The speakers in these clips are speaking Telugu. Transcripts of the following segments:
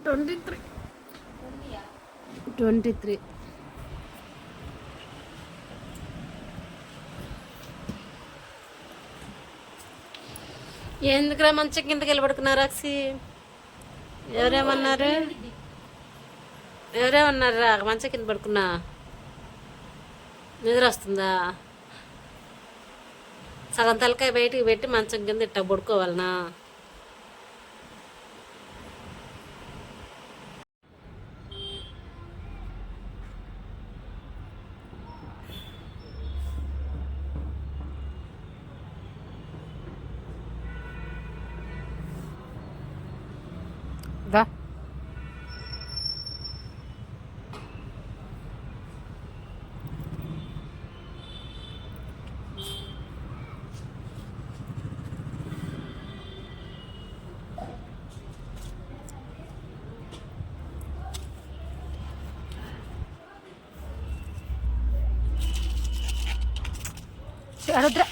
23. 23. ఎందుకురా మంచి కిందకి వెళ్ళి పడుకున్నారు అక్సి? ఎవరేమన్నారు? ఎవరేమన్నారా మంచి కింద పడుకున్నా? నిద్ర వస్తుందా? సగం తలకాయ బయటికి పెట్టి మంచం కింద ఇట్ట పడుకోవాలనా? దా అడుద్రా.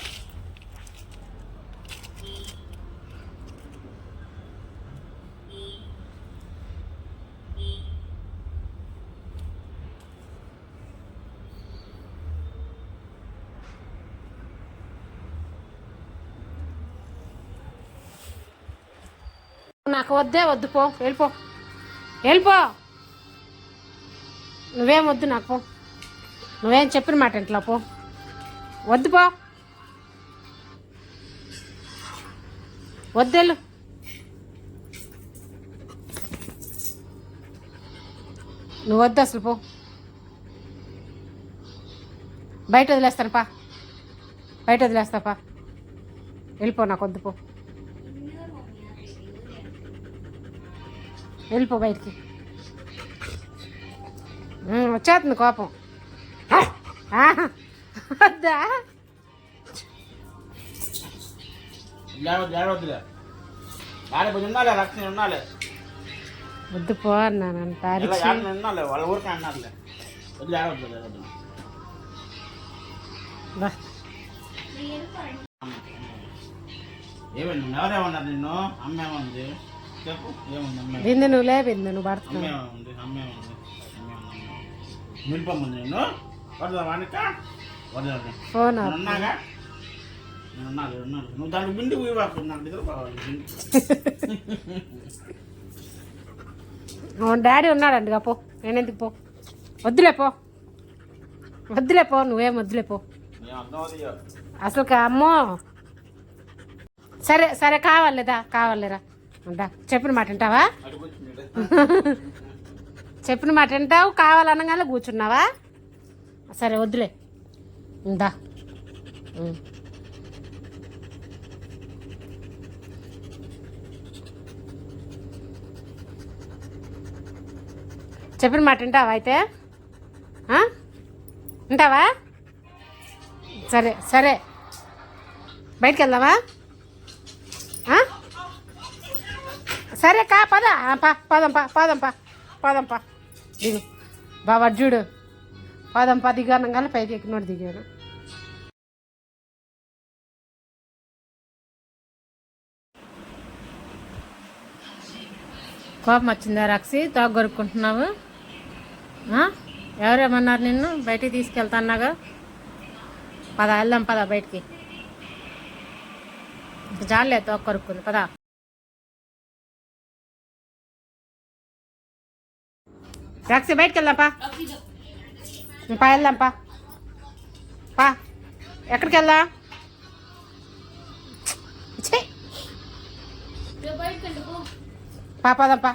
నాకు వద్దే వద్దు, పో వెళ్ళిపో వెళ్ళిపో. నువ్వేం వద్దు నాకు, పో. నువ్వేం చెప్పిన మాట ఇంట్లో పో, వద్దు పో, వద్దెళ్ళు. నువ్వు వద్దు అసలు, పో. బయట వదిలేస్తాను పా, బయట వదిలేస్తా పా, వెళ్ళిపో. నాకు వద్దు, పో వెళ్ళిపో బయటికి. వచ్చేస్తుంది కోపం. వద్దా? వద్దు పో అన్నానంట. ఎవరేమన్నారు నిన్ను? అమ్మేముంది చెప్పు. ఏముంది? బిందు నువ్వు లే, బిందు నువ్వు పడుతున్నావు. అమ్మేముంది? మిల్పమ్మంది నిన్ను పడదావానిక ఫోన్ ఉన్నాగా. నువ్వు దానికి బిండి పోయివాకు, నాకు నిద్ర కావాలి. డాడీ ఉన్నాడండి, పో. నేనెందుకు పో, వద్దులే పో, వద్దులే పో, నువ్వేం వద్దులే పో అసలు. అమ్మో సరే సరే, కావాలేదా? కావాలేరా? ఉంటా. చెప్పిన మాట వింటావా? చెప్పిన మాట వింటావు? కావాలనగానే కూర్చున్నావా? సరే వద్దులే, ఉందా. చెప్పిన మాట వింటావా అయితే? వింటావా? సరే సరే, బయటికి వెళ్దామా? సరే కా, పద పదం పా దిగు. బాబా చూడు, పదం దిగాను కానీ పైకి ఎక్కినోడు దిగాను. కోపం వచ్చిందా రాక్షి? తోక కొరుక్కుంటున్నావు? ఎవరేమన్నారు నిన్ను? బయటికి తీసుకెళ్తాన్నాగా. పద వెళ్దాం, పద బయటికి. జాలే తోక కొరుక్కుంది, పద. రాక్షి బయటికి వెళ్దాం పా, వెళ్దాం పా. ఎక్కడికి వెళ్దా? పదం పా.